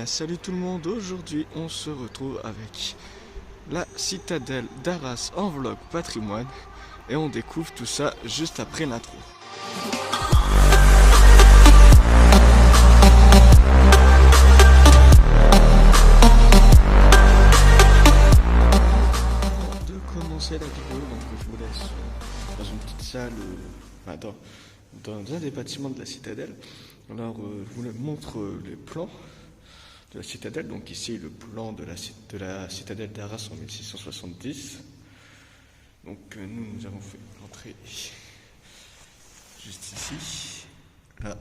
Salut tout le monde, aujourd'hui on se retrouve avec la citadelle d'Arras en vlog patrimoine et on découvre tout ça juste après l'intro. Avant de commencer la vidéo, donc je vous laisse dans une petite salle, dans un des bâtiments de la citadelle. Alors je vous montre les plans de la citadelle. Donc ici le plan de la citadelle d'Arras en 1670. Donc nous avons fait l'entrée juste ici, là.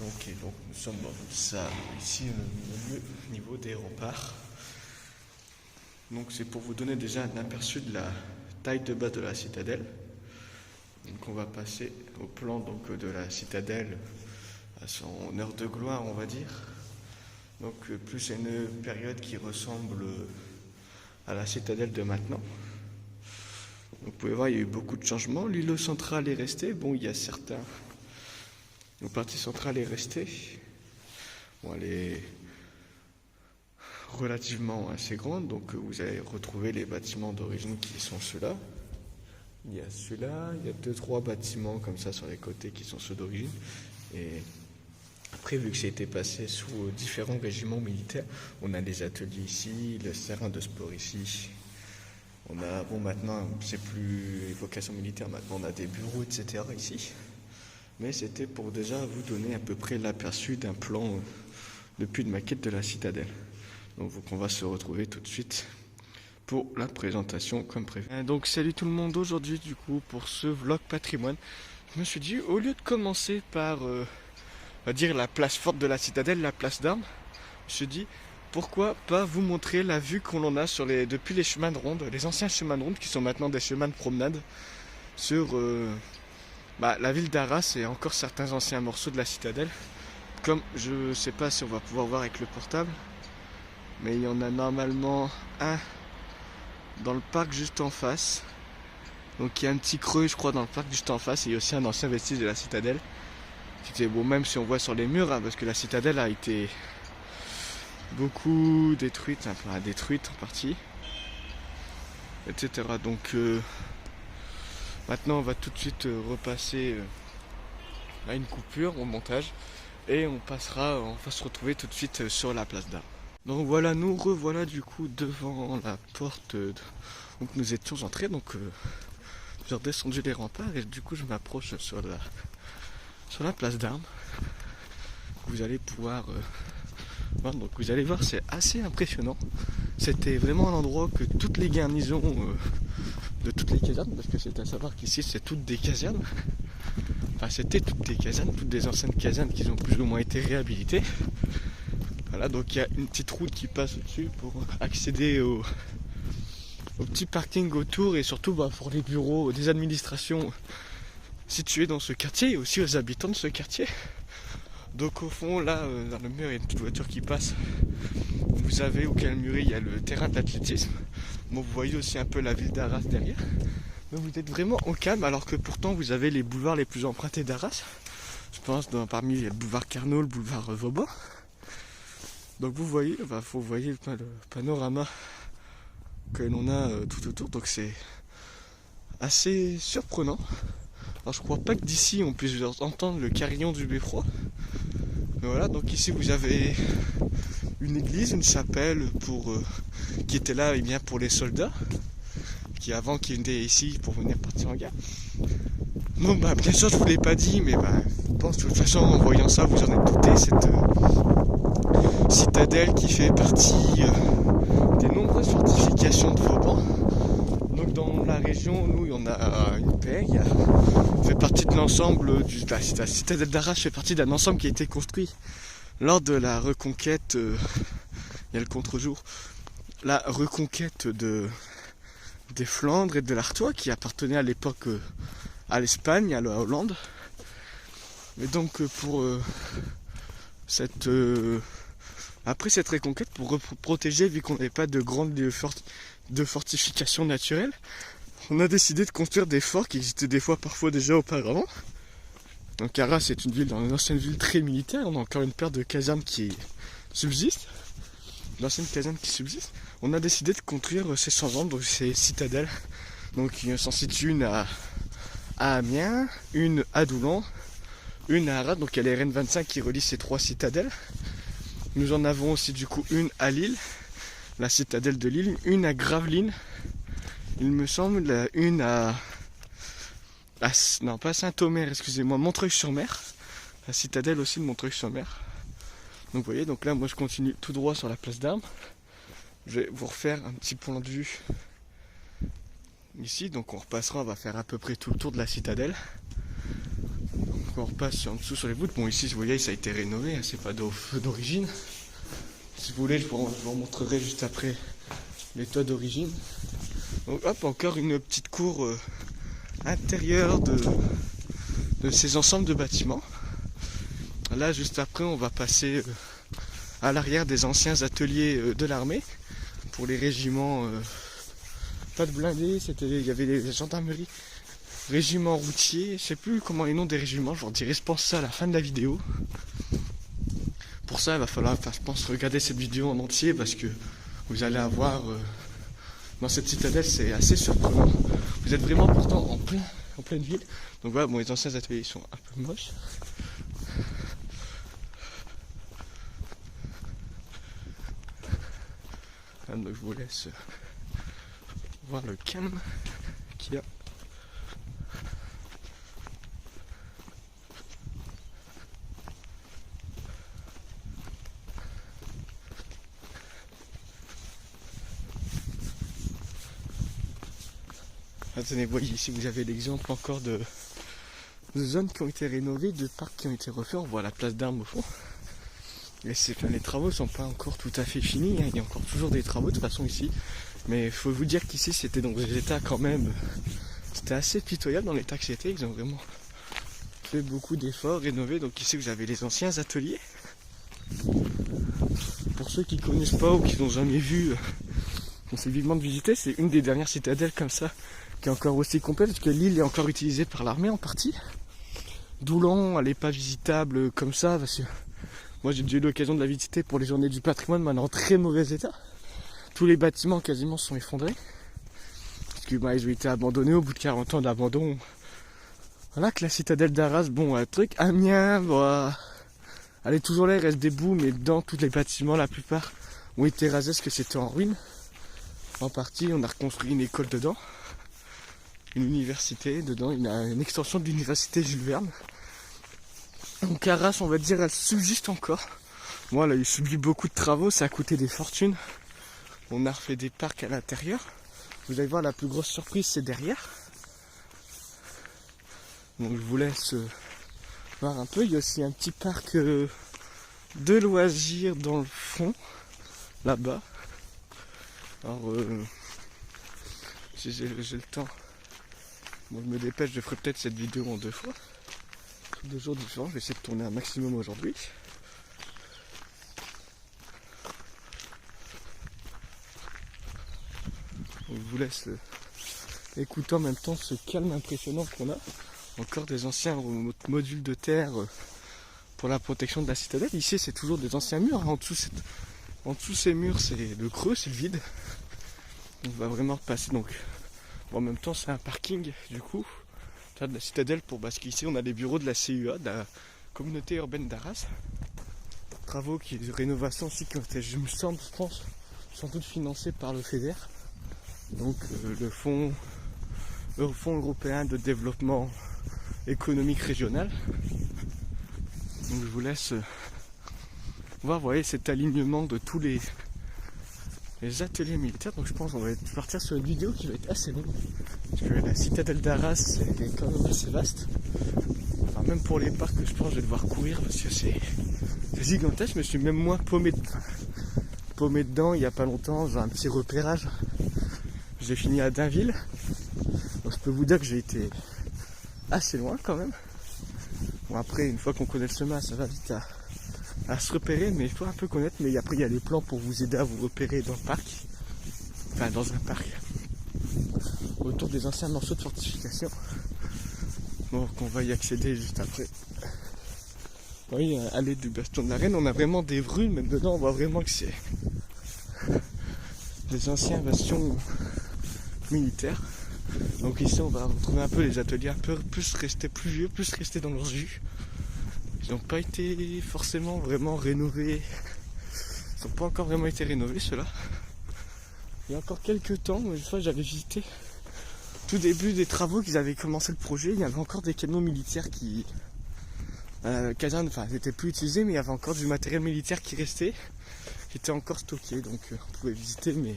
Donc nous sommes dans une salle ici au niveau des remparts. Donc c'est pour vous donner déjà un aperçu de la taille de base de la citadelle. Donc on va passer au plan de la citadelle à son heure de gloire, on va dire. Donc plus c'est une période qui ressemble à la citadelle de maintenant. Donc, vous pouvez voir, il y a eu beaucoup de changements. L'îlot central est resté. Bon, il y a certains. La partie centrale est restée. Bon, elle est relativement assez grande. Donc vous allez retrouver les bâtiments d'origine qui sont ceux-là. Il y a ceux-là. Il y a 2-3 bâtiments comme ça sur les côtés qui sont ceux d'origine. Et après, vu que c'était passé sous différents régiments militaires, on a des ateliers ici, le terrain de sport ici. On a, maintenant, c'est plus évocation militaire, maintenant on a des bureaux, etc. ici. Mais c'était pour déjà vous donner à peu près l'aperçu d'un plan depuis une maquette de la citadelle. Donc on va se retrouver tout de suite pour la présentation comme prévu. Donc salut tout le monde, aujourd'hui du coup pour ce vlog patrimoine, je me suis dit au lieu de commencer par on va dire la place forte de la citadelle, la place d'Armes, je me suis dit pourquoi pas vous montrer la vue qu'on en a depuis les chemins de ronde, les anciens chemins de ronde qui sont maintenant des chemins de promenade sur la ville d'Arras et encore certains anciens morceaux de la citadelle. Comme je sais pas si on va pouvoir voir avec le portable, mais il y en a normalement un dans le parc juste en face. Donc il y a un petit creux je crois dans le parc juste en face et il y a aussi un ancien vestige de la citadelle. C'était bon même si on voit sur les murs parce que la citadelle a été beaucoup détruite, détruite en partie, etc. Donc maintenant on va tout de suite repasser à une coupure au montage et on va se retrouver tout de suite sur la place d'Armes. Donc voilà, nous revoilà du coup devant la porte donc nous étions entrés, donc j'ai redescendu les remparts et du coup je m'approche sur la place d'Armes. Vous allez pouvoir voir, donc vous allez voir, c'est assez impressionnant. C'était vraiment un endroit que toutes les garnisons de toutes les casernes, parce que c'est à savoir qu'ici c'est toutes des casernes. Enfin c'était toutes des casernes, toutes des anciennes casernes qui ont plus ou moins été réhabilitées. Voilà, donc il y a une petite route qui passe au-dessus pour accéder au petit parking autour et surtout pour les bureaux des administrations situées dans ce quartier et aussi aux habitants de ce quartier. Donc au fond là, dans le mur il y a une petite voiture qui passe. Vous avez auquel mur il y a le terrain d'athlétisme. Bon, vous voyez aussi un peu la ville d'Arras derrière. Donc vous êtes vraiment au calme alors que pourtant vous avez les boulevards les plus empruntés d'Arras. Je pense parmi il y a le boulevard Carnot, le boulevard Vauban. Donc vous voyez, le panorama que l'on a tout autour, donc c'est assez surprenant. Alors je crois pas que d'ici on puisse entendre le carillon du beffroi. Mais voilà, donc ici vous avez une église, une chapelle qui était là bien pour les soldats, qui étaient ici pour venir partir en guerre. Bon bien sûr je vous l'ai pas dit, mais je pense de toute façon en voyant ça vous en êtes douté, cette citadelle qui fait partie des nombreuses fortifications de Vauban. Donc dans la région, nous, il y en a une paire, fait partie de l'ensemble la citadelle d'Arras fait partie d'un ensemble qui a été construit lors de la reconquête, il y a le contre-jour, la reconquête des Flandres et de l'Artois qui appartenait à l'époque à l'Espagne, à la Hollande. Mais donc pour après cette reconquête, pour protéger, vu qu'on n'avait pas de grandes de fortifications naturelles, on a décidé de construire des forts qui existaient parfois déjà auparavant. Donc Arras est une ancienne ville très militaire, on a encore une paire de casernes qui subsistent, l'ancienne caserne qui subsiste, on a décidé de construire ces changements, donc ces citadelles. Donc il s'en situe une à Amiens, une à Doulan, une à Arras, donc il y a les RN25 qui relient ces 3 citadelles. Nous en avons aussi du coup une à Lille, la citadelle de Lille, une à Gravelines, il me semble, une non pas Saint-Omer, excusez-moi, Montreuil-sur-Mer, la citadelle aussi de Montreuil-sur-Mer. Donc vous voyez, donc là moi je continue tout droit sur la place d'Armes. Je vais vous refaire un petit point de vue ici, donc on repassera, on va faire à peu près tout le tour de la citadelle. Donc on repasse en dessous sur les voûtes. Bon ici vous voyez ça a été rénové, hein, c'est pas d'origine. Si vous voulez je vous montrerai juste après les toits d'origine. Donc hop, encore une petite cour intérieure de ces ensembles de bâtiments. Là juste après on va passer à l'arrière des anciens ateliers de l'armée pour les régiments, pas de blindés, il y avait les gendarmeries, régiments routiers, je sais plus comment les noms des régiments, je vous dirai je pense ça à la fin de la vidéo. Pour ça il va falloir je pense regarder cette vidéo en entier parce que vous allez avoir dans cette citadelle c'est assez surprenant. Vous êtes vraiment pourtant en pleine ville. Donc voilà, bon les anciens ateliers sont un peu moches. Donc je vous laisse voir le calme qu'il y a. Attendez, vous voyez ici vous avez l'exemple encore de zones qui ont été rénovées, de parcs qui ont été refaits. On voit la place d'Armes au fond. Et les travaux sont pas encore tout à fait finis, hein. Il y a encore toujours des travaux de toute façon ici. Mais il faut vous dire qu'ici c'était dans des états quand même. C'était assez pitoyable dans l'état que c'était. Ils ont vraiment fait beaucoup d'efforts, rénové. Donc ici vous avez les anciens ateliers. Pour ceux qui connaissent pas ou qui n'ont jamais vu, on s'est vivement de visiter. C'est une des dernières citadelles comme ça qui est encore aussi complète parce que l'île est encore utilisée par l'armée en partie. Doulan, elle n'est pas visitable comme ça parce que moi j'ai déjà eu l'occasion de la visiter pour les journées du patrimoine, mais elle est en très mauvais état. Tous les bâtiments quasiment sont effondrés. Parce que ils ont été abandonnés au bout de 40 ans d'abandon. Voilà que la citadelle d'Arras, bon, un truc, Amiens, bon, elle est toujours là, il reste des bouts, mais dedans, tous les bâtiments, la plupart, ont été rasés parce que c'était en ruine. En partie, on a reconstruit une école dedans. Une université dedans, une extension de l'université Jules Verne. Donc Arras, on va dire, elle subsiste encore. Moi, elle a eu subi beaucoup de travaux, ça a coûté des fortunes. On a refait des parcs à l'intérieur. Vous allez voir, la plus grosse surprise, c'est derrière. Donc je vous laisse voir un peu. Il y a aussi un petit parc de loisirs dans le fond, là-bas. Alors, si j'ai le temps, bon, je me dépêche, je ferai peut-être cette vidéo en 2 fois. 2 jours différents, je vais essayer de tourner un maximum aujourd'hui. Donc, je vous laisse écouter en même temps ce calme impressionnant qu'on a. Encore des anciens modules de terre pour la protection de la citadelle. Ici c'est toujours des anciens murs. En dessous ces murs c'est le creux, c'est le vide. On va vraiment repasser donc. Bon, en même temps c'est un parking du coup de la citadelle pour parce qu'ici on a les bureaux de la CUA, de la communauté urbaine d'Arras. Travaux de rénovation aussi qui ont été, je pense, sans doute financés par le FEDER. Donc le fonds européen de développement économique régional. Donc je vous laisse voir, vous voyez cet alignement de tous les ateliers militaires. Donc je pense qu'on va partir sur une vidéo qui va être assez longue. Parce que la citadelle d'Arras est quand même assez vaste. Enfin, même pour les parcs, je pense que je vais devoir courir parce que c'est gigantesque. Je me suis même moi paumé dedans il n'y a pas longtemps. J'ai un petit repérage. J'ai fini à Dainville. Donc je peux vous dire que j'ai été assez loin quand même. Bon après une fois qu'on connaît le chemin ça va vite à se repérer, mais il faut un peu connaître. Mais après il y a des plans pour vous aider à vous repérer dans le parc. Enfin dans un parc. Autour des anciens morceaux de fortification. Donc on va y accéder juste après. Oui, à l'aide du bastion de la reine, on a vraiment des rues, même dedans on voit vraiment que c'est des anciens bastions militaires. Donc ici on va retrouver un peu les ateliers un peu plus restés plus vieux, plus restés dans leur jus. Ils n'ont pas été forcément vraiment rénovés. Ils n'ont pas encore vraiment été rénovés ceux-là. Il y a encore quelques temps, une fois j'avais visité tout début des travaux qu'ils avaient commencé le projet, il y avait encore des camions militaires qui casernes, enfin n'étaient plus utilisés, mais il y avait encore du matériel militaire qui restait, qui était encore stocké, donc on pouvait visiter, mais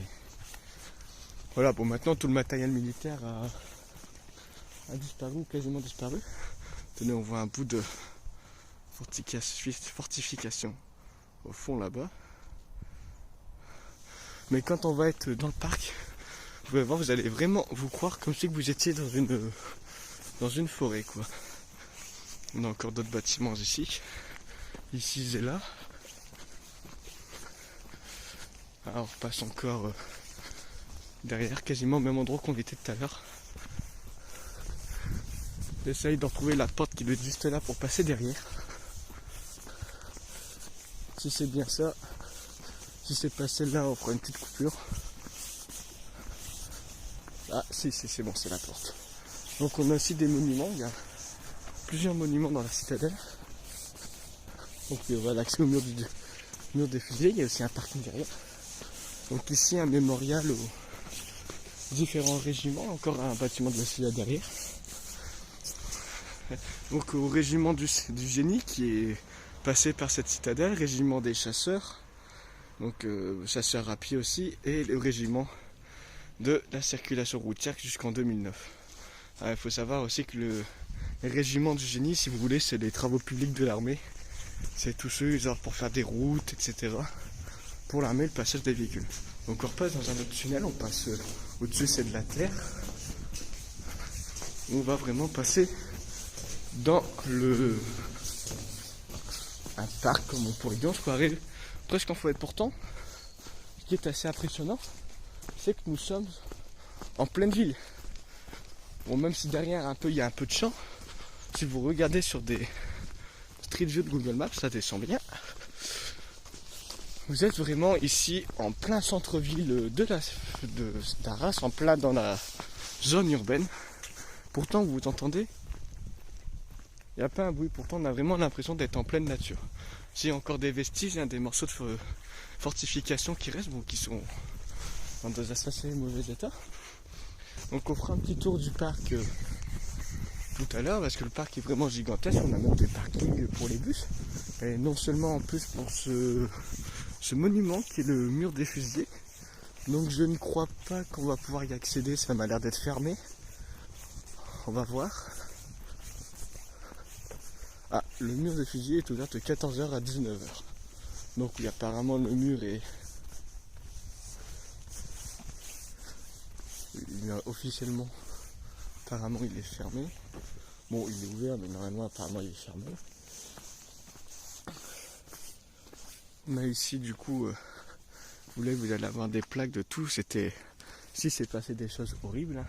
voilà, bon maintenant tout le matériel militaire a disparu ou quasiment disparu. Tenez, on voit un bout de fortification au fond là-bas. Mais quand on va être dans le parc, vous allez voir, vous allez vraiment vous croire comme si vous étiez dans une forêt, quoi. On a encore d'autres bâtiments ici et là. Alors on passe encore derrière, quasiment au même endroit qu'on était tout à l'heure. J'essaye d'en trouver la porte qui doit être juste là pour passer derrière. Si c'est bien ça, si c'est pas celle-là, on fera une petite coupure. Ah si, c'est bon, c'est la porte. Donc on a aussi des monuments, il y a plusieurs monuments dans la citadelle. Donc on a l'accès au mur des fusillés, il y a aussi un parking derrière. Donc ici un mémorial aux différents régiments, encore un bâtiment de la citadelle derrière. Donc au régiment du génie qui est passé par cette citadelle, régiment des chasseurs, donc chasseurs à pied aussi, et le régiment de la circulation routière jusqu'en 2009. Il faut savoir aussi que le régiment du génie, si vous voulez, c'est les travaux publics de l'armée. C'est tous ceux genre pour faire des routes, etc. Pour l'armée, le passage des véhicules. Donc on repasse dans un autre tunnel, on passe au-dessus, c'est de la terre. On va vraiment passer dans un parc, comme on pourrait dire, on se croirait presque en forêt. Pourtant, ce qui est assez impressionnant, c'est que nous sommes en pleine ville. Bon, même si derrière il y a un peu de champ, si vous regardez sur des Street View de Google Maps, ça descend bien. Vous êtes vraiment ici en plein centre-ville d'Arras, en plein dans la zone urbaine. Pourtant, vous entendez, il n'y a pas un bruit. Pourtant, on a vraiment l'impression d'être en pleine nature. J'ai encore des vestiges, des morceaux de fortification qui restent, qui sont dans des assez mauvais état. Donc on fera un petit tour du parc tout à l'heure, parce que le parc est vraiment gigantesque. On a même des parkings pour les bus. Et non seulement en plus pour ce monument qui est le mur des fusillés. Donc je ne crois pas qu'on va pouvoir y accéder, ça m'a l'air d'être fermé. On va voir. Ah, le mur des fusillés est ouvert de 14h à 19h. Donc oui, apparemment le mur est... officiellement, apparemment il est fermé. Bon, il est ouvert, mais normalement apparemment il est fermé. On a ici du coup, vous allez avoir des plaques de tout. Ici c'est passé des choses horribles. Hein.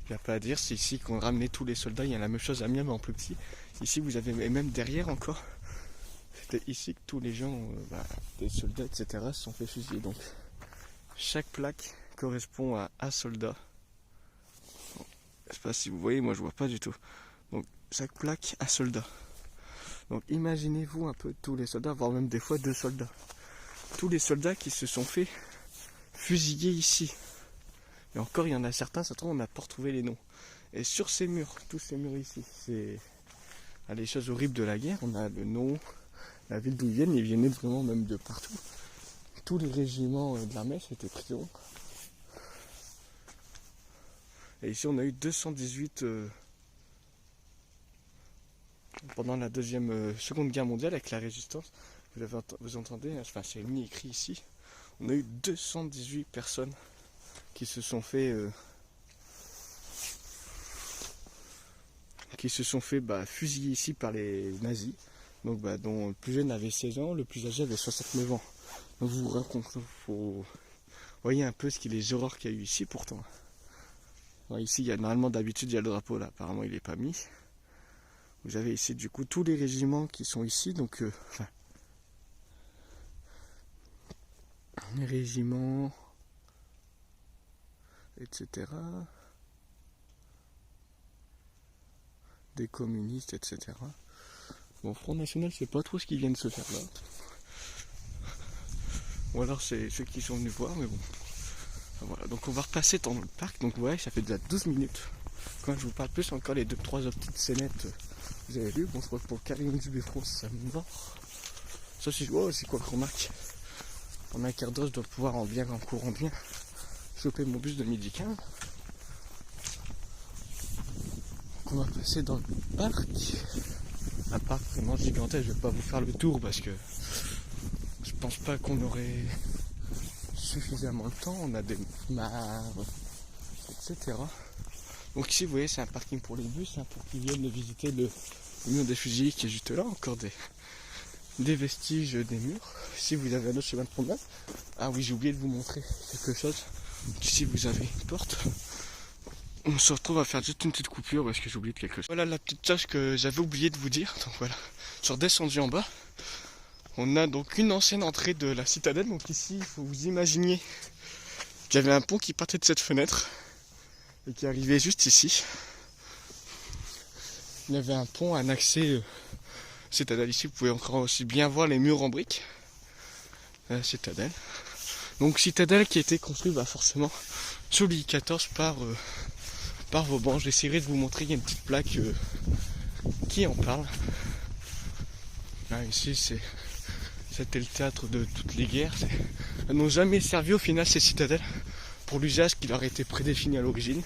Il n'y a pas à dire, c'est ici qu'on ramenait tous les soldats. Il y a la même chose à Amiens mais en plus petit. Ici vous avez, et même derrière encore, c'était ici que tous les gens, des soldats etc. se sont fait fusiller. Donc chaque plaque correspond à un soldat. Bon, je sais pas si vous voyez, moi je vois pas du tout. Donc chaque plaque, un soldat. Donc imaginez-vous un peu tous les soldats, voire même des fois 2 soldats. Tous les soldats qui se sont fait fusiller ici. Et encore il y en a certains, on n'a pas retrouvé les noms. Et sur ces murs, tous ces murs ici, c'est les choses horribles de la guerre. On a le nom, la ville d'où ils viennent vraiment même de partout. Tous les régiments de l'armée, c'était prison. Et ici on a eu 218 pendant la seconde guerre mondiale avec la résistance. Vous entendez, enfin c'est mis écrit ici. On a eu 218 personnes qui se sont fait fusiller ici par les nazis. Donc dont le plus jeune avait 16 ans, le plus âgé avait 69 ans. Donc vous voyez un peu les horreurs qu'il y a eu ici pourtant. Alors, ici normalement d'habitude il y a le drapeau là, apparemment il n'est pas mis. Vous avez ici du coup tous les régiments qui sont ici, donc enfin, les régiments, etc. Des communistes, etc. Bon, Front National, c'est pas trop ce qu'ils viennent se faire là. Ou alors c'est ceux qui sont venus voir, mais bon. Enfin, voilà, donc on va repasser dans le parc, donc ouais, ça fait déjà 12 minutes. Quand je vous parle plus, encore les 2-3 petites scénettes, vous avez vu, bon, je crois que pour le carillon du Beffront, ça me va. Ça, c'est quoi qu'on remarque. En un quart d'heure, je dois pouvoir en courant bien, choper mon bus de 12h15. Donc on va passer dans le parc. Un parc vraiment gigantesque, je vais pas vous faire le tour parce que je pense pas qu'on aurait suffisamment de temps. On a des mares, etc. Donc ici, vous voyez, c'est un parking pour les bus, hein, pour qu'ils viennent visiter le mur des fusils qui est juste là, encore des vestiges des murs. Ici, vous avez un autre chemin de promenade. Ah oui, j'ai oublié de vous montrer quelque chose. Donc ici, vous avez une porte. On se retrouve à faire juste une petite coupure parce que j'ai oublié de quelque chose. Voilà la petite chose que j'avais oublié de vous dire. Donc voilà, je suis redescendu en bas. On a donc une ancienne entrée de la citadelle. Donc ici, il faut vous imaginer qu'il y avait un pont qui partait de cette fenêtre et qui arrivait juste ici. Il y avait un pont, un accès citadelle ici. Vous pouvez encore aussi bien voir les murs en briques. Citadelle. Donc citadelle qui a été construite forcément sous Louis XIV par Vauban. J'essaierai de vous montrer, il y a une petite plaque qui en parle. Là, ici, c'était le théâtre de toutes les guerres. Elles n'ont jamais servi au final ces citadelles pour l'usage qui leur était prédéfini à l'origine.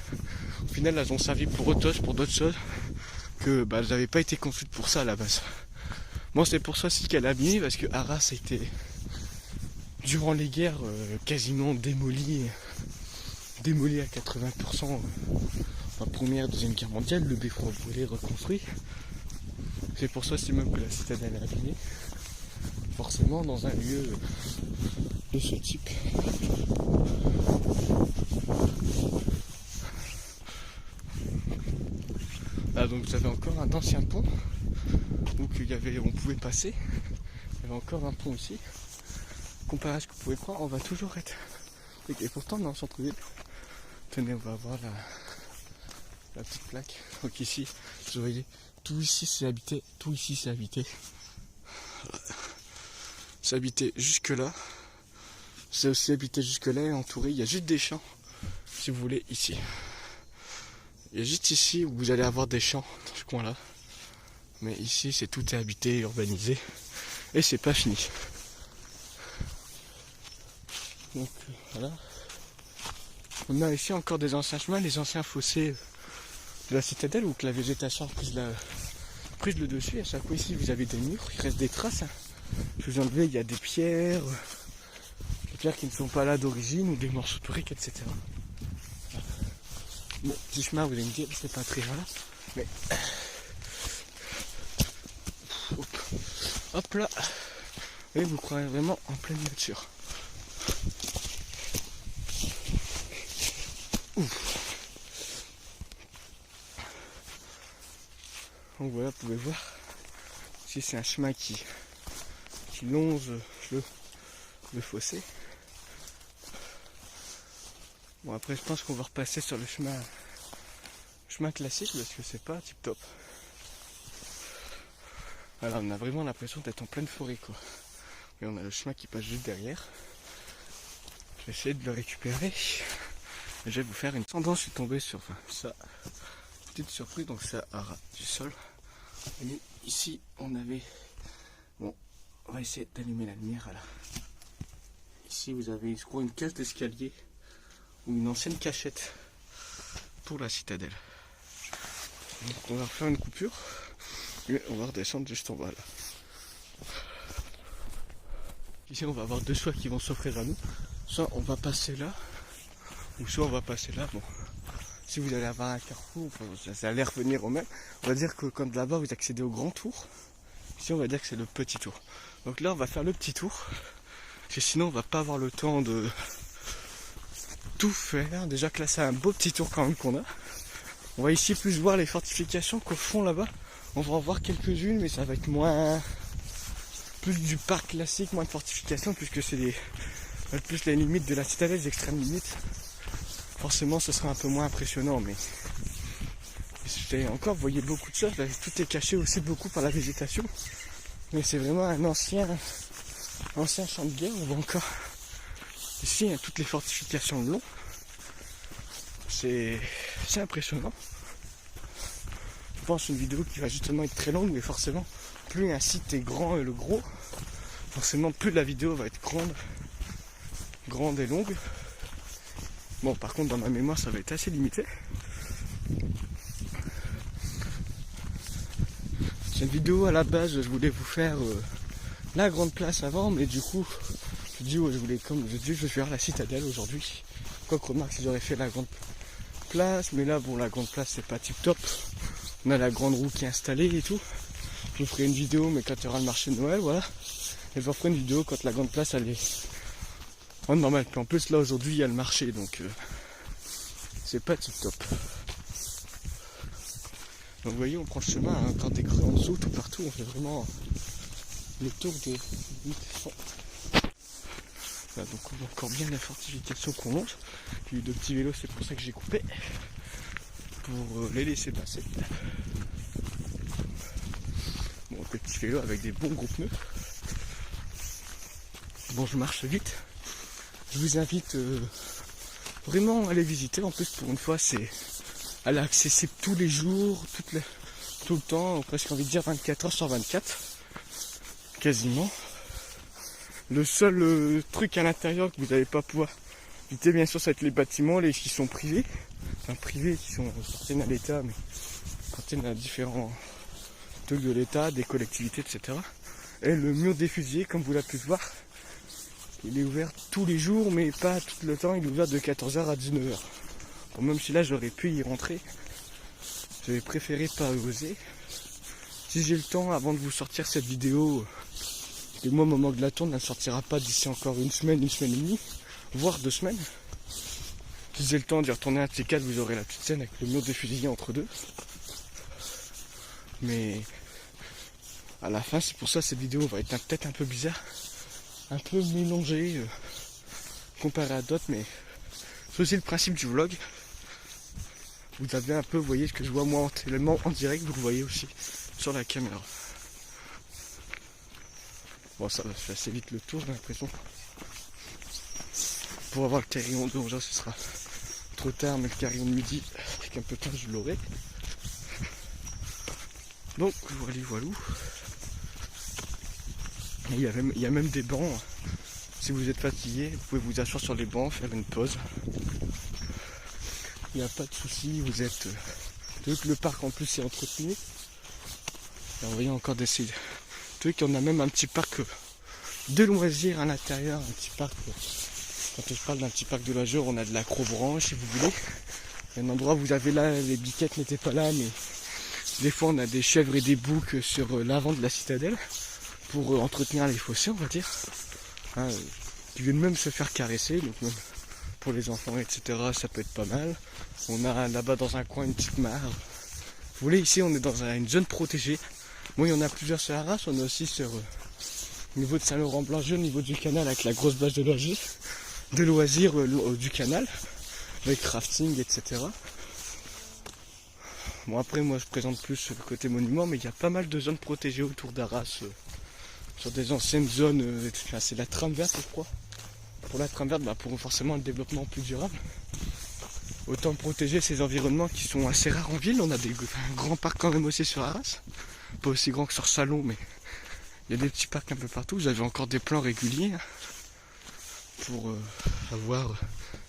Au final, elles ont servi pour autre chose, pour d'autres choses, que elles n'avaient pas été construites pour ça à la base. Moi, c'est pour ça aussi qu'elle a abîmé, parce que Arras a été, durant les guerres, quasiment démoli à 80%. La première et deuxième guerre mondiale, le beffroi brûlé, reconstruit. C'est pour ça aussi même que la citadelle est abîmée. Forcément dans un lieu de ce type. Là donc vous avez encore un ancien pont. Donc on pouvait passer. Il y avait encore un pont ici. Comparé à ce que vous pouvez prendre, on va toujours être. Et pourtant on est en centre-ville. Tenez, on va voir la petite plaque. Donc ici, vous voyez, tout ici c'est habité, tout ici c'est habité. C'est habité jusque là. C'est aussi habité jusque là et entouré. Il y a juste des champs, si vous voulez, ici. Il y a juste ici où vous allez avoir des champs dans ce coin là. Mais ici c'est tout est habité, urbanisé. Et c'est pas fini. Donc voilà. On a ici encore des anciens chemins, les anciens fossés de la citadelle où que la végétation a pris le dessus. À chaque fois ici vous avez des murs, il reste des traces. Hein. Je vous enlevais, il y a des pierres qui ne sont pas là d'origine ou des morceaux de briques, etc. Bon, petit chemin, vous allez me dire, c'est pas très grave, mais hop là, et vous croirez vraiment en pleine nature. Ouf. Donc voilà, vous pouvez voir, ici c'est un chemin qui longe le fossé. Bon après je pense qu'on va repasser sur le chemin classique parce que c'est pas tip top. Alors on a vraiment l'impression d'être en pleine forêt quoi. Et on a le chemin qui passe juste derrière. Je vais essayer de le récupérer. Et je vais vous faire une tendance, je suis tombé sur ça. Petite surprise, donc c'est à ras du sol. Et ici on avait. Bon, on va essayer d'allumer la lumière là. Ici vous avez je crois une cage d'escalier ou une ancienne cachette pour la citadelle. Donc on va refaire une coupure et on va redescendre juste en bas là. Ici on va avoir deux choix qui vont s'offrir à nous. Soit on va passer là, ou soit on va passer là. Bon, si vous allez avoir un carrefour, ça allait revenir au même. On va dire que quand de là-bas vous accédez au grand tour, ici on va dire que c'est le petit tour. Donc là on va faire le petit tour, parce que sinon on va pas avoir le temps de tout faire. Déjà que là c'est un beau petit tour quand même qu'on a. On va ici plus voir les fortifications qu'au fond là-bas, On va en voir quelques-unes, mais ça va être moins... plus du parc classique, moins de fortification, puisque c'est plus les limites de la citadelle, les extrêmes limites. Forcément, ce sera un peu moins impressionnant, mais... Encore, vous voyez beaucoup de choses, là, tout est caché aussi beaucoup par la végétation. Mais c'est vraiment un ancien champ de guerre, on voit encore... Ici, hein, toutes les fortifications le long. C'est impressionnant. Je pense une vidéo qui va justement être très longue, mais forcément, plus un site est grand et le gros, forcément plus la vidéo va être grande et longue. Bon, par contre, dans ma mémoire, ça va être assez limité. C'est une vidéo à la base, je voulais vous faire la grande place avant, mais du coup, je dis je vais faire la citadelle aujourd'hui. Quoi que remarque si j'aurais fait la grande place, mais là bon, la grande place c'est pas tip top. On a la grande roue qui est installée et tout. Je vous ferai une vidéo, mais quand il y aura le marché de Noël, voilà. Et je vous ferai une vidéo quand la grande place elle est en normal. Puis en plus là aujourd'hui il y a le marché, donc c'est pas tip top. Donc vous voyez, on prend le chemin, hein, quand des creux en dessous, tout partout, on fait vraiment le tour des fonds. Voilà, donc on voit encore bien la fortification qu'on monte. J'ai eu 2 petits vélos, c'est pour ça que j'ai coupé. Pour les laisser passer. Bon, des petits vélos avec des bons gros pneus. Bon, je marche vite. Je vous invite vraiment à aller visiter. En plus, pour une fois, elle est accessible tous les jours, tout le temps, presque envie de dire 24 heures sur 24. Quasiment. Le seul truc à l'intérieur que vous n'allez pas pouvoir visiter, bien sûr, ça va être les bâtiments, qui sont privés. Enfin, privés, qui sont certaines à l'État, mais certaines à différents trucs de l'État, des collectivités, etc. Et le mur des fusillés, comme vous l'avez pu voir, il est ouvert tous les jours, mais pas tout le temps, il est ouvert de 14h à 19h. Bon, même si là, j'aurais pu y rentrer, j'avais préféré pas oser. Si j'ai le temps, avant de vous sortir cette vidéo, et moi, au moment de la tourne, elle ne sortira pas d'ici encore une semaine et demie, voire 2 semaines. Si j'ai le temps d'y retourner un de ces 4, vous aurez la petite scène avec le mur des fusillés entre deux. Mais à la fin, c'est pour ça que cette vidéo va être peut-être un peu bizarre, un peu mélangée comparé à d'autres, mais c'est aussi le principe du vlog. Vous avez un peu, vous voyez ce que je vois moi tellement en direct, vous le voyez aussi sur la caméra. Bon, ça va faire assez vite le tour, j'ai l'impression. Pour avoir le carillon de 11h, ce sera trop tard, mais le carillon de midi, avec un peu de temps, je l'aurai. Donc, voilà. Il y a même des bancs. Si vous êtes fatigué, vous pouvez vous asseoir sur les bancs, faire une pause. Il n'y a pas de souci, vous êtes... le parc en plus est entretenu. Et vous voyez encore des trucs, on a même un petit parc de loisirs à l'intérieur, un petit parc... Quand je parle d'un petit parc de loisirs, on a de l'acrobranche si vous voulez. Il y a un endroit où vous avez là, les biquettes n'étaient pas là, mais des fois on a des chèvres et des boucs sur l'avant de la citadelle pour entretenir les fossés, on va dire. Hein, qui viennent même se faire caresser, donc même pour les enfants, etc. ça peut être pas mal. On a là-bas dans un coin une petite mare. Vous voulez, ici on est dans une zone protégée. Bon, il y en a plusieurs sur Arras, on est aussi sur au niveau de Saint-Laurent-Blancheux, au niveau du canal avec la grosse bâche de loisirs du canal, avec rafting, etc. Bon, après moi je présente plus le côté monument, mais il y a pas mal de zones protégées autour d'Arras, sur des anciennes zones, c'est la trame verte je crois. Pour la trame verte, pour forcément le développement plus durable. Autant protéger ces environnements qui sont assez rares en ville. On a un grand parc quand même aussi sur Arras. Pas aussi grand que sur Salon, mais il y a des petits parcs un peu partout. Vous avez encore des plans réguliers pour avoir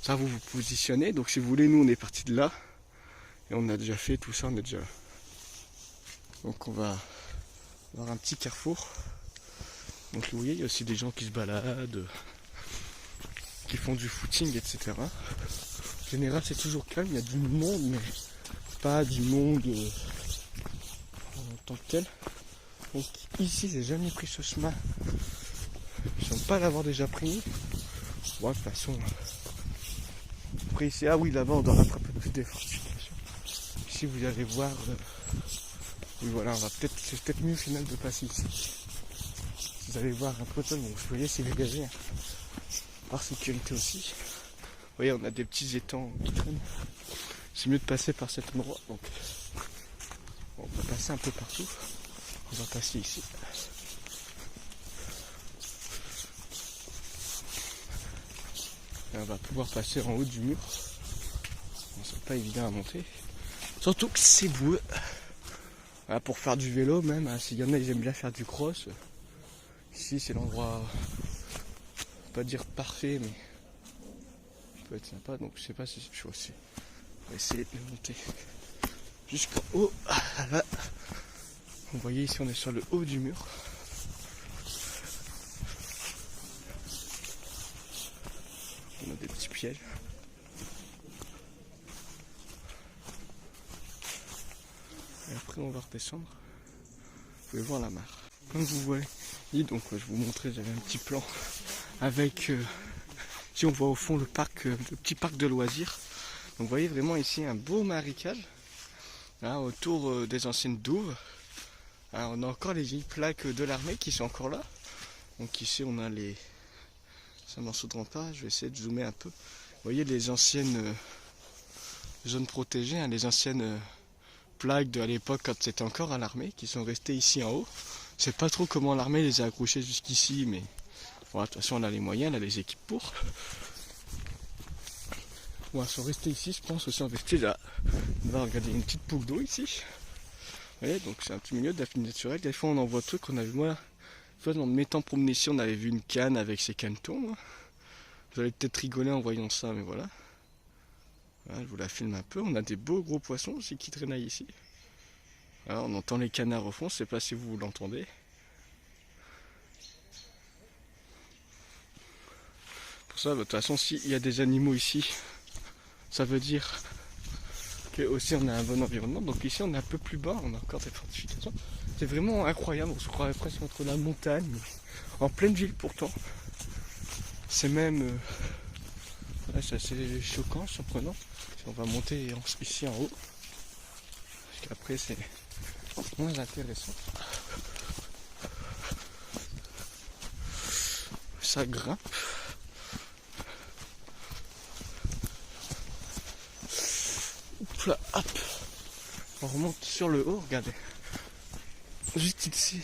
ça, vous positionnez. Donc si vous voulez, nous on est parti de là. Et on a déjà fait tout ça, on est déjà là. Donc on va avoir un petit carrefour. Donc vous voyez, il y a aussi des gens qui se baladent, qui font du footing, etc. En général, c'est toujours calme, il y a du monde, mais pas du monde en tant que tel. Donc ici, j'ai jamais pris ce chemin. Je ne sens pas l'avoir déjà pris. Bon, de toute façon, après ici, ah oui, là-bas, on doit rattraper plus des fortifications. Ici, vous allez voir Oui voilà, c'est peut-être mieux au final de passer ici. Vous allez voir un peu, bon, vous voyez c'est dégagé, hein. Par sécurité aussi. Vous voyez on a des petits étangs qui traînent. C'est mieux de passer par cet endroit, donc on va passer un peu partout. On va passer ici. Et on va pouvoir passer en haut du mur. Bon, c'est pas évident à monter. Surtout que c'est boueux. Voilà, pour faire du vélo même, hein, s'il y en a ils aiment bien faire du cross. Ici c'est l'endroit, pas dire parfait, mais ça peut être sympa. Donc je sais pas si c'est chaud aussi. On va essayer de monter jusqu'en haut. Là. Vous voyez ici on est sur le haut du mur. On a des petits pièges. Et après on va redescendre. Vous pouvez voir la mare. Comme vous voyez, donc je vous montrais, j'avais un petit plan avec ici on voit au fond le parc, le petit parc de loisirs. Donc vous voyez vraiment ici un beau marécage hein, autour des anciennes douves. Alors, on a encore les vieilles plaques de l'armée qui sont encore là. Donc ici on a les c'est un morceau de rempart, je vais essayer de zoomer un peu. Vous voyez les anciennes zones protégées, hein, les anciennes plaques de à l'époque quand c'était encore à l'armée qui sont restées ici en haut. Je sais pas trop comment l'armée les a accrochées jusqu'ici, mais bon, de toute façon on a les moyens, on a les équipes pour. Bon, elles sont restées ici, je pense aussi en rester là. On va regarder une petite poutre d'eau ici. Vous voyez, donc c'est un petit milieu de la faune naturelle. Des fois on en voit trucs qu'on a vu moi. En me mettant promener ici, on avait vu une canne avec ses canetons. Vous allez peut-être rigoler en voyant ça, mais voilà. Voilà, je vous la filme un peu. On a des beaux gros poissons aussi qui traînaillent ici. Voilà, on entend les canards au fond, je ne sais pas si vous l'entendez. Pour ça, de toute façon, s'il y a des animaux ici, ça veut dire que aussi on a un bon environnement. Donc ici, on est un peu plus bas, on a encore des fortifications. C'est vraiment incroyable, on se croirait presque entre la montagne, en pleine ville pourtant. C'est même... là, c'est assez choquant, surprenant. Si on va monter ici en haut. Parce qu'après c'est moins intéressant. Ça grimpe. Oups là, hop. On remonte sur le haut, regardez. Juste ici.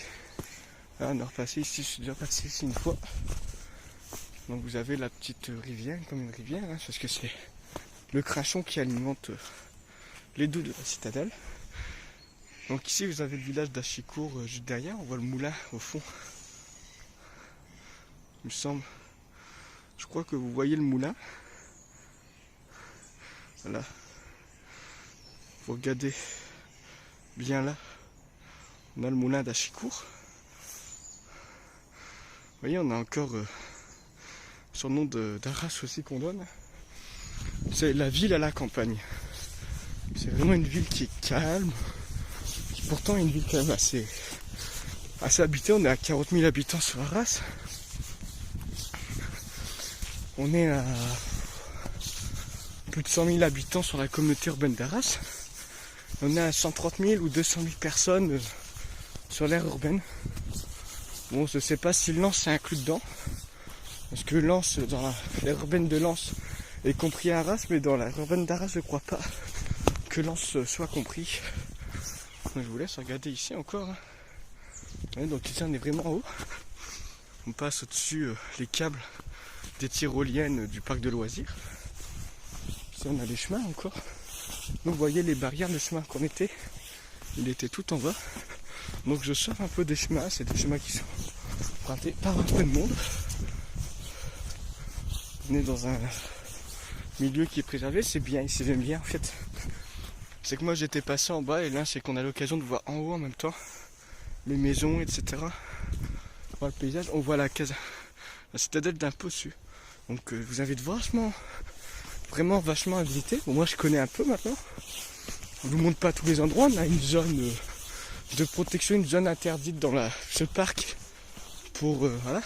Là, on est repassé ici, je suis déjà passé ici une fois. Donc vous avez la petite rivière, comme une rivière, hein, parce que c'est le Crachon qui alimente les douves de la citadelle. Donc ici vous avez le village d'Achicourt juste derrière, on voit le moulin au fond. Il me semble. Je crois que vous voyez le moulin. Voilà. Vous regardez bien là. On a le moulin d'Achicourt. Vous voyez, on a encore son nom d'Arras aussi qu'on donne. C'est la ville à la campagne. C'est vraiment une ville qui est calme. Qui pourtant est une ville quand même assez habitée. On est à 40 000 habitants sur Arras. On est à plus de 100 000 habitants sur la communauté urbaine d'Arras. On est à 130 000 ou 200 000 personnes sur l'aire urbaine. Bon, je ne sais pas si Lens est inclus dedans. Parce que Lens, dans l'aire urbaine de Lens, est compris à Arras, mais dans l'aire urbaine d'Arras, je ne crois pas que Lens soit compris. Donc, je vous laisse regarder ici encore. Ouais, donc ici, on est vraiment en haut. On passe au-dessus les câbles des tyroliennes du parc de loisirs. Ici, on a les chemins encore. Donc, vous voyez les barrières, le chemin qu'on était, il était tout en bas. Donc, je sors un peu des chemins. C'est des chemins qui sont empruntés par un peu de monde. On est dans un milieu qui est préservé, c'est bien, ici j'aime bien en fait. C'est que moi j'étais passé en bas et là c'est qu'on a l'occasion de voir en haut en même temps les maisons, etc. On voit le paysage, on voit la citadelle d'un Possu. Donc je vous invite vraiment vachement à visiter. Bon, moi je connais un peu maintenant. On ne vous montre pas tous les endroits, on a une zone de protection, une zone interdite dans ce parc pour voilà.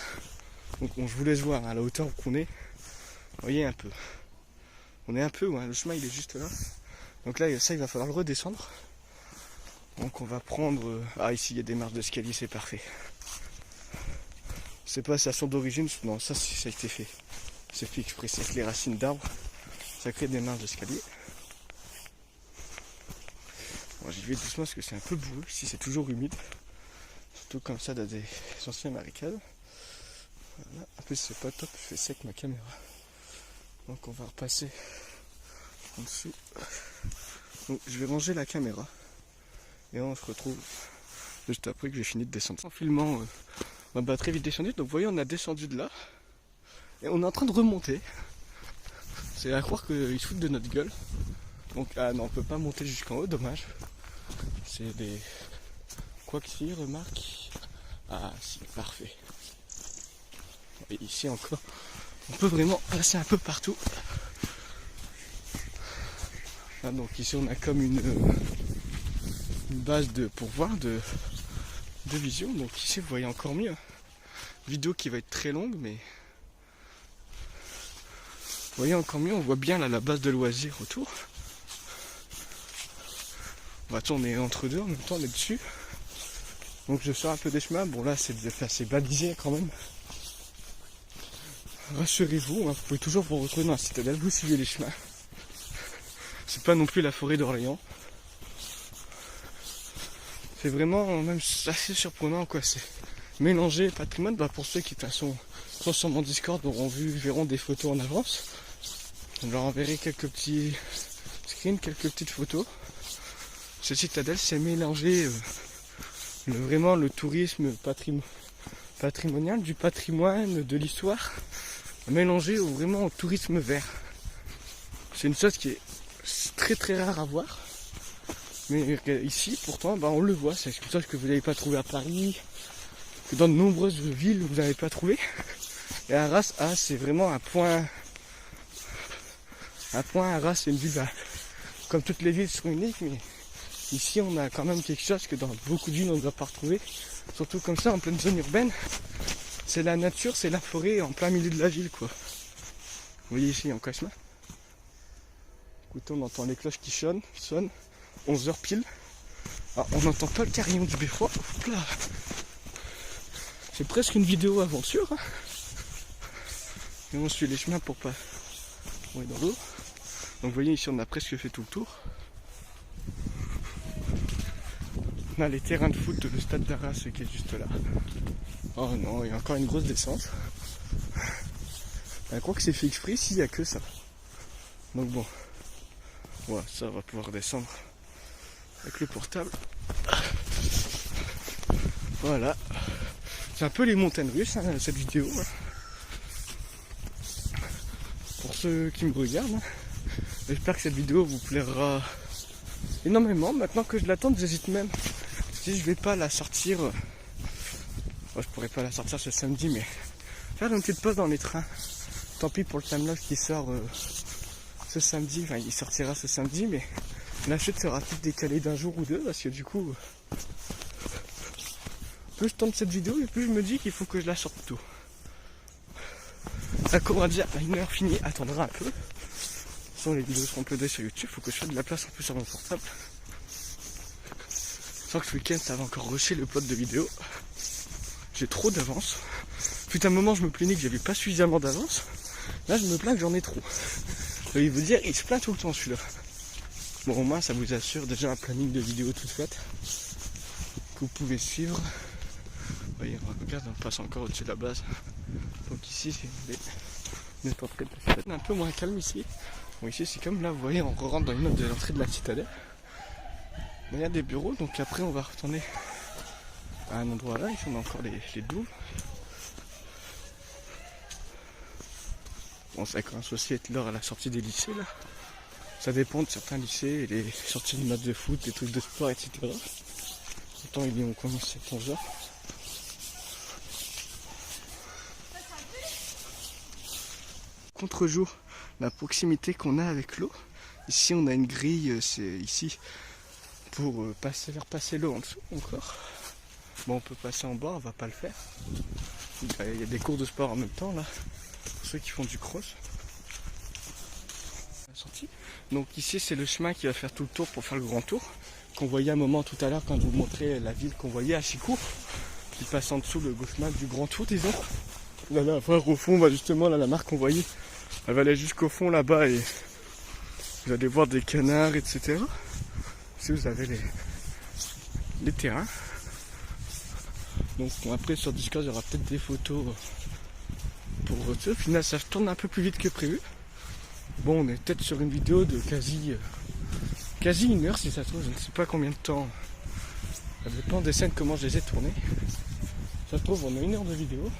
Donc je vous laisse voir à la hauteur qu'on est. Vous voyez un peu. On est un peu, ouais, le chemin il est juste là. Donc là, ça il va falloir le redescendre. Donc on va prendre... Ah, ici il y a des marches d'escalier, c'est parfait. Je sais pas si ça sont d'origine, non, ça a été fait. C'est fait exprès, c'est avec les racines d'arbres. Ça crée des marches d'escalier. Bon, j'y vais doucement parce que c'est un peu boueux, ici c'est toujours humide. Surtout comme ça dans des anciens marécages. Voilà. En plus c'est pas top, je fais sec ma caméra. Donc on va repasser en dessous. Donc je vais ranger la caméra. Et on se retrouve juste après que j'ai fini de descendre. En filmant, ma batterie est vite descendue. Donc vous voyez, on a descendu de là. Et on est en train de remonter. C'est à croire qu'ils se foutent de notre gueule. Donc ah non, on peut pas monter jusqu'en haut, dommage. C'est des... Quoi que si, remarque. Ah si, parfait. Et ici encore, on peut vraiment passer un peu partout. Ah, donc ici on a comme une base pour voir de vision. Donc ici vous voyez encore mieux. Vidéo qui va être très longue, mais vous voyez encore mieux, on voit bien là la base de loisirs autour. Bah, on est entre deux, en même temps on est dessus. Donc je sors un peu des chemins. Bon là c'est assez balisé quand même. Rassurez-vous, hein, vous pouvez toujours vous retrouver dans la citadelle, vous suivez les chemins. C'est pas non plus la forêt d'Orléans. C'est vraiment même assez surprenant quoi, c'est mélanger patrimoine. Bah, pour ceux qui de toute façon sont sur mon Discord verront des photos en avance. On leur enverrai quelques petits screens, quelques petites photos. Cette citadelle c'est mélanger vraiment le tourisme patrimonial, du patrimoine, de l'histoire, mélangé vraiment au tourisme vert. C'est une chose qui est très très rare à voir. Mais ici, pourtant, bah, on le voit. C'est quelque chose que vous n'avez pas trouvé à Paris, que dans de nombreuses villes vous n'avez pas trouvé. Et Arras, c'est vraiment un point. Arras, c'est une ville, bah, comme toutes les villes sont uniques, mais ici on a quand même quelque chose que dans beaucoup de villes on ne doit pas retrouver. Surtout comme ça, en pleine zone urbaine. C'est la nature, c'est la forêt en plein milieu de la ville, quoi. Vous voyez ici, en cache-main. Écoutez, on entend les cloches qui sonnent. 11h pile. Alors, on n'entend pas le carillon du beffroi. Là. C'est presque une vidéo aventure. Hein. Et on suit les chemins pour pas tomber dans l'eau. Donc vous voyez ici on a presque fait tout le tour. On a les terrains de foot de le stade d'Arras qui est juste là. Oh non, il y a encore une grosse descente. Je crois que c'est fait exprès, s'il n'y a que ça. Donc bon. Voilà, ça on va pouvoir descendre avec le portable. Voilà. C'est un peu les montagnes russes, hein, cette vidéo. Pour ceux qui me regardent, j'espère que cette vidéo vous plaira énormément. Maintenant que je l'attends, j'hésite même si je vais pas la sortir. Je pourrais pas la sortir ce samedi, mais faire une petite pause dans les trains. Tant pis pour le timelapse qui sort ce samedi. Enfin, il sortira ce samedi, mais la chute sera peut-être décalée d'un jour ou deux parce que du coup, plus je tente cette vidéo et plus je me dis qu'il faut que je la sorte tôt. Ça commence à dire à 1h finie, attendra un peu. Sinon les vidéos seront uploadées sur YouTube, il faut que je fasse de la place un peu sur mon portable. Sans que ce week-end ça va encore rusher le plot de vidéos. J'ai trop d'avance. Fut un moment je me plaignais que j'avais pas suffisamment d'avance. Là je me plains que j'en ai trop. Je vais vous dire, il se plaint tout le temps celui-là. Bon au moins ça vous assure déjà un planning de vidéos tout fait que vous pouvez suivre. Vous voyez, regarde, on passe encore au-dessus de la base. Donc ici c'est un peu moins calme ici. Bon ici c'est comme là, vous voyez, on rentre dans une autre de l'entrée de la citadelle. Il y a des bureaux, donc après on va retourner à un endroit là, ici on a encore les douves. Bon ça commence aussi à être l'heure à la sortie des lycées là. Ça dépend de certains lycées, et les sorties de matchs de foot, des trucs de sport, etc. Pourtant on commence à 11h. Contre-jour, la proximité qu'on a avec l'eau. Ici on a une grille, c'est ici pour faire passer l'eau en dessous encore. Bon on peut passer en bas, on va pas le faire. Il y a des cours de sport en même temps là, pour ceux qui font du cross. Donc ici c'est le chemin qui va faire tout le tour pour faire le grand tour. qu'on voyait un moment tout à l'heure quand je vous montrais la ville qu'on voyait à Chicourt, qui passe en dessous le Gauchemar du Grand Tour, disons. Vous allez voir au fond, bah justement là la marque qu'on voyait, elle va aller jusqu'au fond là-bas et vous allez voir des canards, etc. Ici vous avez les terrains. Donc bon, après sur Discord il y aura peut-être des photos pour ça. Au final ça tourne un peu plus vite que prévu. Bon, on est peut-être sur une vidéo de quasi 1 heure si ça se trouve, je ne sais pas combien de temps. Ça dépend des scènes, comment je les ai tournées. Ça se trouve, on a 1 heure de vidéo.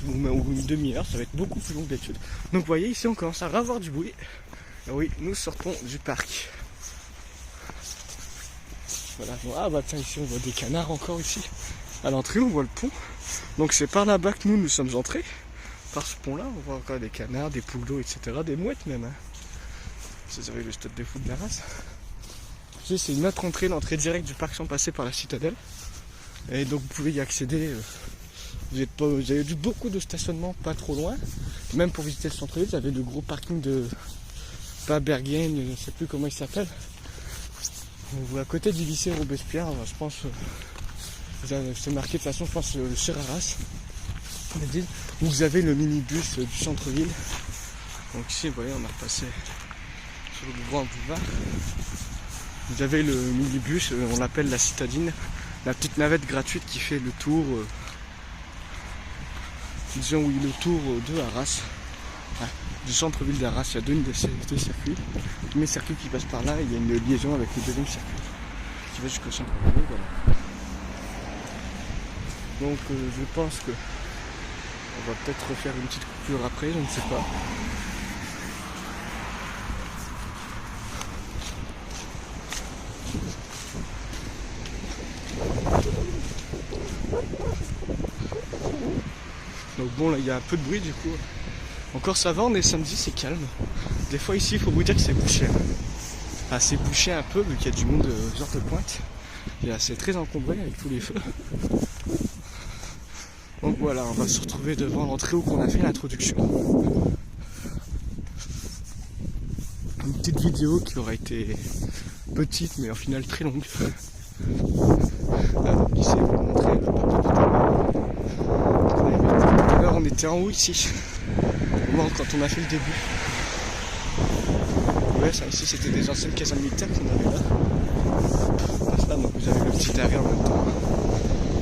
Ou une demi-heure, ça va être beaucoup plus long que d'habitude. Donc vous voyez, ici on commence à revoir du bruit. Et oui, nous sortons du parc. Voilà. Ah bah tiens, ici on voit des canards encore ici. À l'entrée, on voit le pont. Donc c'est par là-bas que nous sommes entrés. Par ce pont-là, on voit encore des canards, des poules d'eau, etc. Des mouettes même. Hein. Vous avez le stade de foot de la race. C'est notre entrée, l'entrée directe du parc sans passer par la citadelle. Et donc vous pouvez y accéder. Vous avez beaucoup de stationnements pas trop loin. Même pour visiter le centre-ville, vous avez de gros parkings de pas Bergen, je ne sais plus comment il s'appelle. À côté du lycée Robespierre, je pense, c'est marqué de toute façon, je pense sur Arras. Où vous avez le minibus du centre-ville. Donc ici, vous voyez, on a repassé sur le grand boulevard. Vous avez le minibus, on l'appelle la citadine, la petite navette gratuite qui fait le tour, disons oui, le tour de Arras, du centre-ville d'Arras. Il y a deux circuits. Le premier circuit qui passe par là, et il y a une liaison avec le deuxième circuit qui va jusqu'au centre-ville. Voilà. Donc je pense que on va peut-être refaire une petite coupure après, je ne sais pas. Donc bon, là il y a un peu de bruit du coup. Encore ça va, on est samedi, c'est calme. Des fois ici, il faut vous dire que c'est bouché. Ah, c'est bouché un peu vu qu'il y a du monde genre de pointe. Et c'est très encombré avec tous les feux. Donc voilà, on va se retrouver devant l'entrée où on a fait l'introduction. Une petite vidéo qui aura été petite mais au final très longue. Là, donc ici, vous montrer un peu tout à l'heure. On était en haut ici. Bon, quand on a fait le début. Ouais, ça ici c'était des anciennes casernes militaires qu'on avait là. Là, donc vous avez le petit arrêt en même temps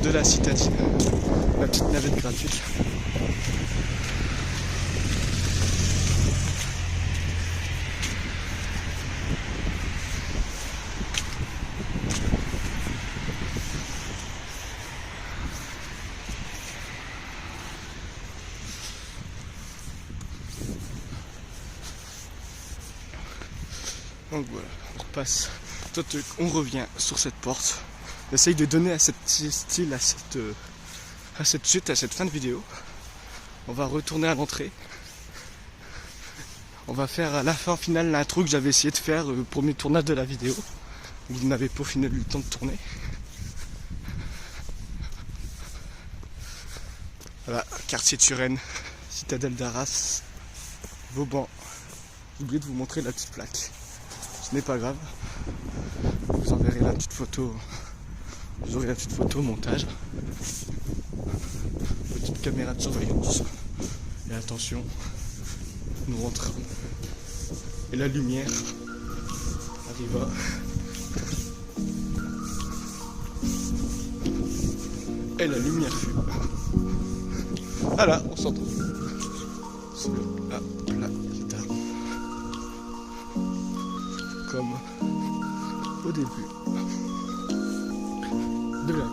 de la citadine. La petite navette gratuite. Donc voilà, on repasse, on revient sur cette porte. On essaye de donner à cette style, à cette chute, à cette fin de vidéo. On va retourner à l'entrée. On va faire à la fin finale l'intro que j'avais essayé de faire au premier tournage de la vidéo. Vous n'avez pas au final eu le temps de tourner. Voilà, quartier de Suresnes, citadelle d'Arras, Vauban. J'ai oublié de vous montrer la petite plaque. Ce n'est pas grave. Vous enverrez la petite photo. Vous aurez la petite photo au montage. Petite caméra de surveillance. Et attention, nous rentrons. Et la lumière arriva. Et la lumière fut. Voilà, on s'en trouve. Là, comme au début de la